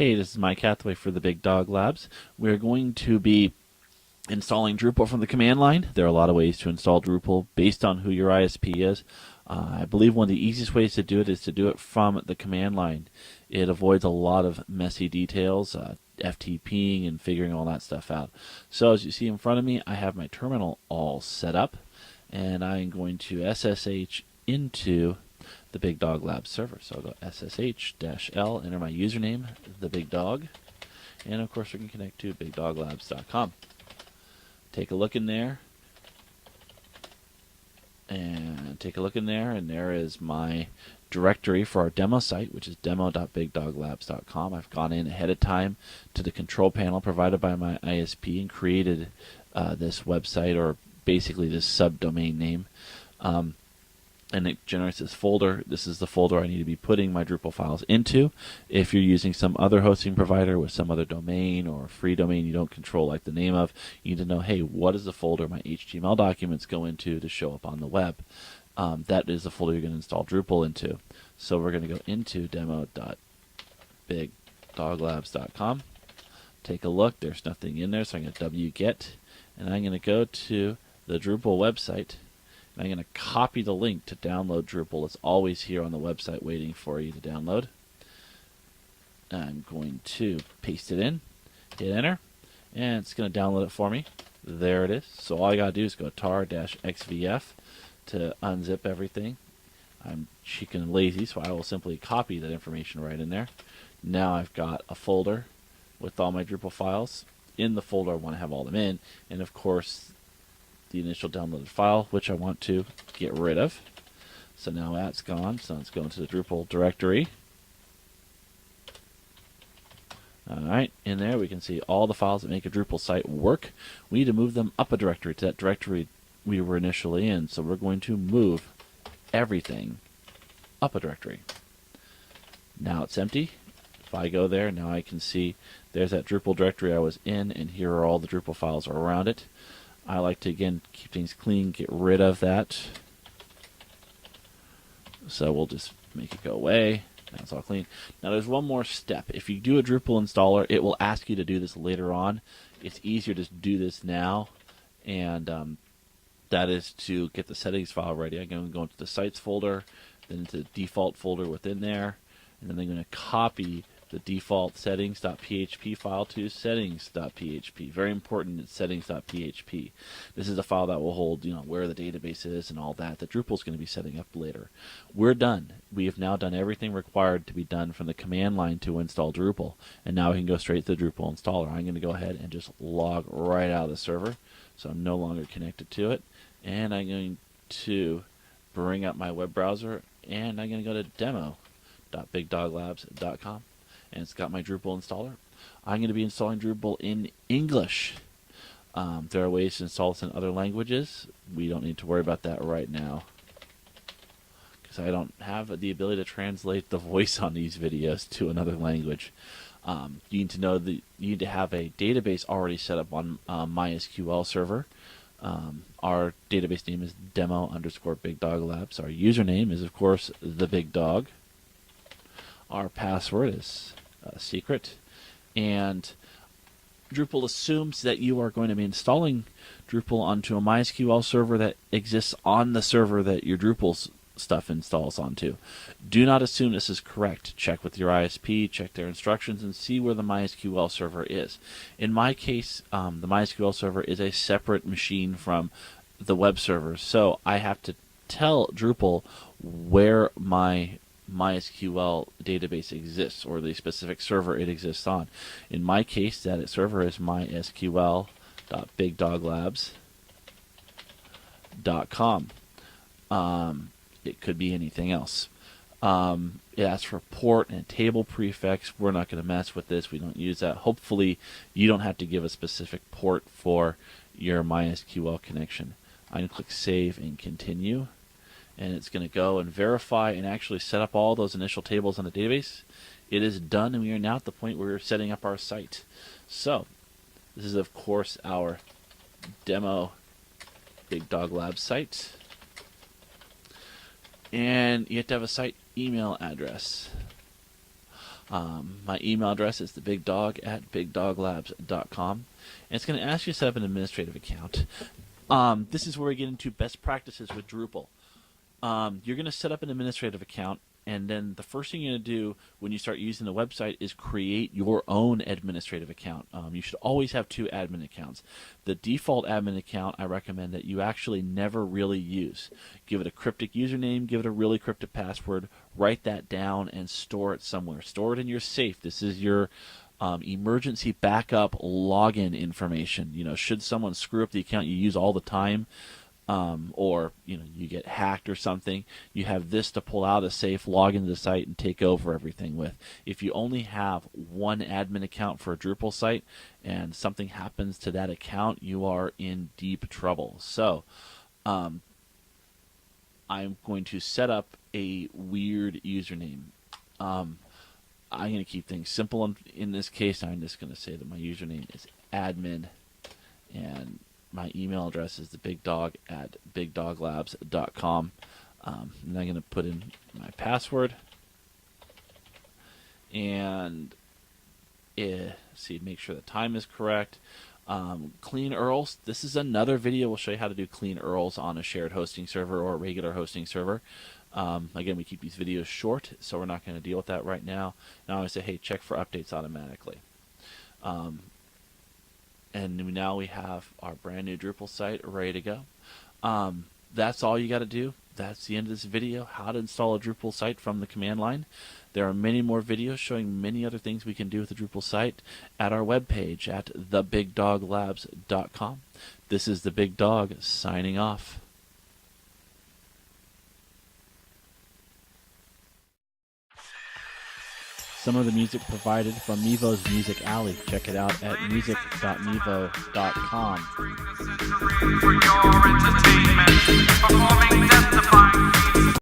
Hey, this is Mike Hathaway for the Big Dog Labs. We're going to be installing Drupal from the command line. There are a lot of ways to install Drupal based on who your ISP is. I believe one of the easiest ways to do it is to do it from the command line. It avoids a lot of messy details, FTPing and figuring all that stuff out. So as you see in front of me, I have my terminal all set up, and I'm going to SSH into the Big Dog Lab server. So I'll go SSH-L, enter my username, the Big Dog, and of course we can connect to bigdoglabs.com. Take a look in there, and there is my directory for our demo site, which is demo.bigdoglabs.com. I've gone in ahead of time to the control panel provided by my ISP and created this website, or basically this subdomain name. And it generates this folder. This is the folder I need to be putting my Drupal files into. If you're using some other hosting provider with some other domain or free domain you don't control, like the name of, you need to know, hey, what is the folder my HTML documents go into to show up on the web? That is the folder you're going to install Drupal into. So we're going to go into demo.bigdoglabs.com. Take a look. There's nothing in there, so I'm going to wget, and I'm going to go to the Drupal website. I'm going to copy the link to download Drupal. It's always here on the website waiting for you to download. I'm going to paste it in, hit enter, and it's going to download it for me. There it is. So all I got to do is go tar-xvf to unzip everything. I'm chic and lazy, so I will simply copy that information right in there. Now I've got a folder with all my Drupal files. In the folder I want to have all of them in, and of course the initial downloaded file, which I want to get rid of. So now that's gone. So let's go into the Drupal directory. Alright, in there we can see all the files that make a Drupal site work. We need to move them up a directory to that directory we were initially in. So we're going to move everything up a directory. Now it's empty. If I go there, now I can see there's that Drupal directory I was in, and here are all the Drupal files around it. I like to, again, keep things clean, get rid of that. So we'll just make it go away. Now it's all clean. Now there's one more step. If you do a Drupal installer, it will ask you to do this later on. It's easier to do this now, and that is to get the settings file ready. I'm going to go into the sites folder, then into the default folder within there, and then I'm going to copy the default settings.php file to settings.php. Very important, it's settings.php. This is a file that will hold, where the database is and all that Drupal's going to be setting up later. We're done. We have now done everything required to be done from the command line to install Drupal, and now we can go straight to the Drupal installer. I'm going to go ahead and just log right out of the server, so I'm no longer connected to it, and I'm going to bring up my web browser, and I'm going to go to demo.bigdoglabs.com. And it's got my Drupal installer. I'm going to be installing Drupal in English. There are ways to install this in other languages. We don't need to worry about that right now, because I don't have the ability to translate the voice on these videos to another language. You need to know that you need to have a database already set up on MySQL server. Our database name is demo_bigdoglabs. Our username is, of course, the Big Dog. Our password is secret, and Drupal assumes that you are going to be installing Drupal onto a MySQL server that exists on the server that your Drupal stuff installs onto. Do not assume this is correct. Check with your ISP, check their instructions, and see where the MySQL server is. In my case, the MySQL server is a separate machine from the web server, so I have to tell Drupal where my MySQL database exists, or the specific server it exists on. In my case, that server is mysql.bigdoglabs.com. It could be anything else. It asks for a port and a table prefix. We're not going to mess with this. We don't use that. Hopefully, you don't have to give a specific port for your MySQL connection. I'm going to click Save and Continue. And it's going to go and verify and actually set up all those initial tables on the database. It is done, and we are now at the point where we're setting up our site. So, this is, of course, our demo Big Dog Lab site. And you have to have a site email address. My email address is thebigdog@bigdoglabs.com. And it's going to ask you to set up an administrative account. This is where we get into best practices with Drupal. You're going to set up an administrative account, and then the first thing you're going to do when you start using the website is create your own administrative account. You should always have 2 admin accounts. The default admin account I recommend that you actually never really use. Give it a cryptic username, give it a really cryptic password, write that down, and store it somewhere. Store it in your safe. This is your emergency backup login information. Should someone screw up the account you use all the time, or you get hacked or something, you have this to pull out of the safe, log into the site, and take over everything with. If you only have one admin account for a Drupal site and something happens to that account, you are in deep trouble. So I'm going to set up a weird username. I'm going to keep things simple in this case. I'm just going to say that my username is admin, and my email address is thebigdog@bigdoglabs.com. And I'm going to put in my password and make sure the time is correct. Clean URLs. This is another video. We'll show you how to do clean URLs on a shared hosting server or a regular hosting server. Again, we keep these videos short, so we're not going to deal with that right now. Now I say, hey, check for updates automatically. And now we have our brand new Drupal site ready to go. That's all you got to do. That's the end of this video, how to install a Drupal site from the command line. There are many more videos showing many other things we can do with the Drupal site at our webpage at thebigdoglabs.com. This is the Big Dog signing off. Some of the music provided from Mevo's Music Alley. Check it out at music.mevo.com.